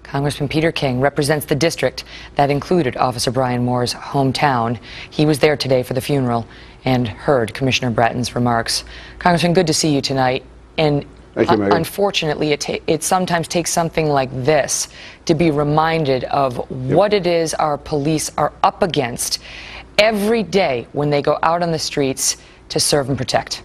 Congressman Peter King represents the district that included Officer Brian Moore's hometown. He was there today for the funeral and heard Commissioner Bratton's remarks. Congressman, good to see you tonight. And unfortunately, it sometimes takes something like this to be reminded of what it is our police are up against every day when they go out on the streets to serve and protect.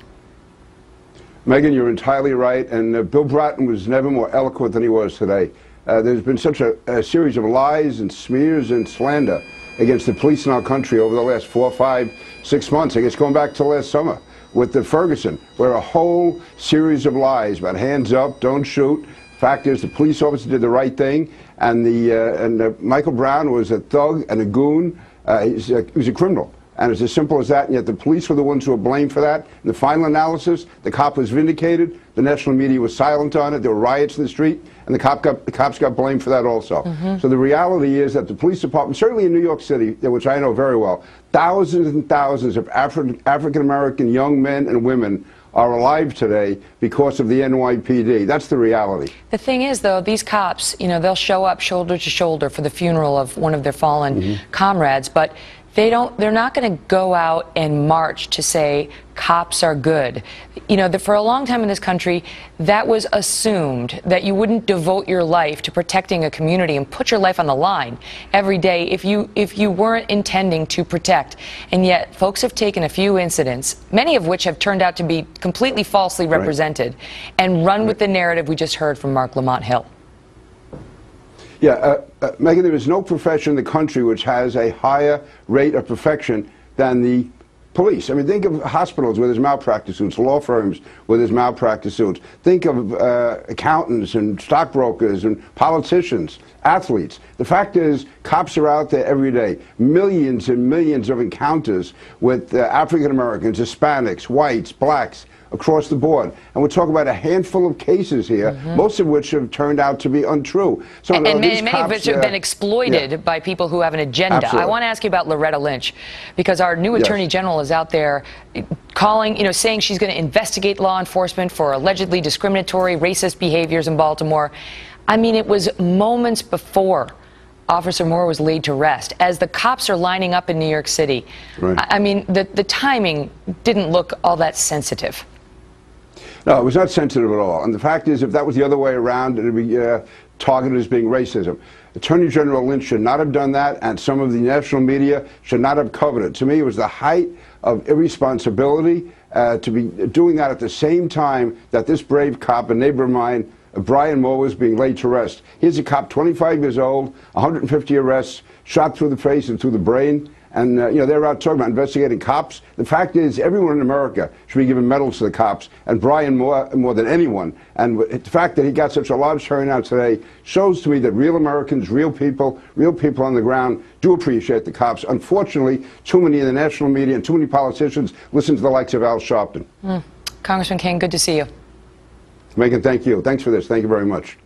Megan, you're entirely right, and Bill Bratton was never more eloquent than he was today. There's been such a series of lies and smears and slander against the police in our country over the last 4, 5, 6 months. I guess going back to last summer with the Ferguson, where a whole series of lies about hands up, don't shoot. Fact is, the police officer did the right thing, and Michael Brown was a thug and a goon. He was a criminal. And it's as simple as that, and yet the police were the ones who were blamed for that. In the final analysis, the cop was vindicated, the national media was silent on it, there were riots in the street, and the cops got blamed for that also. So the reality is that the police department, certainly in New York City, which I know very well, thousands and thousands of African-American young men and women are alive today because of the NYPD. That's the reality. The thing is, though, these cops, you know, they'll show up shoulder to shoulder for the funeral of one of their fallen comrades, but they're not going to go out and march to say cops are good. You know, for a long time in this country, that was assumed that you wouldn't devote your life to protecting a community and put your life on the line every day if you weren't intending to protect. And yet, folks have taken a few incidents, many of which have turned out to be completely falsely represented, and run with the narrative we just heard from Mark Lamont Hill. Yeah, Megan, there is no profession in the country which has a higher rate of perfection than the police. I mean, think of hospitals where there's malpractice suits, law firms where there's malpractice suits. Think of accountants and stockbrokers and politicians, athletes. The fact is, cops are out there every day. Millions and millions of encounters with African Americans, Hispanics, whites, blacks, across the board. And we're talking about a handful of cases here, most of which have turned out to be untrue. So, and many of which have been exploited by people who have an agenda. Absolutely. I want to ask you about Loretta Lynch, because our new Attorney General is out there calling, saying she's going to investigate law enforcement for allegedly discriminatory, racist behaviors in Baltimore. I mean, it was moments before Officer Moore was laid to rest, as the cops are lining up in New York City. I mean, the timing didn't look all that sensitive. No, it was not sensitive at all. And the fact is, if that was the other way around, it would be targeted as being racism. Attorney General Lynch should not have done that, and some of the national media should not have covered it. To me, it was the height of irresponsibility to be doing that at the same time that this brave cop, a neighbor of mine, Brian Moore, was being laid to rest. Here's a cop, 25 years old, 150 arrests, shot through the face and through the brain. And, they're out talking about investigating cops. The fact is, everyone in America should be giving medals to the cops, and Brian more than anyone. And the fact that he got such a large turnout today shows to me that real Americans, real people on the ground do appreciate the cops. Unfortunately, too many in the national media and too many politicians listen to the likes of Al Sharpton. Congressman King, good to see you. Megan, thank you. Thanks for this. Thank you very much.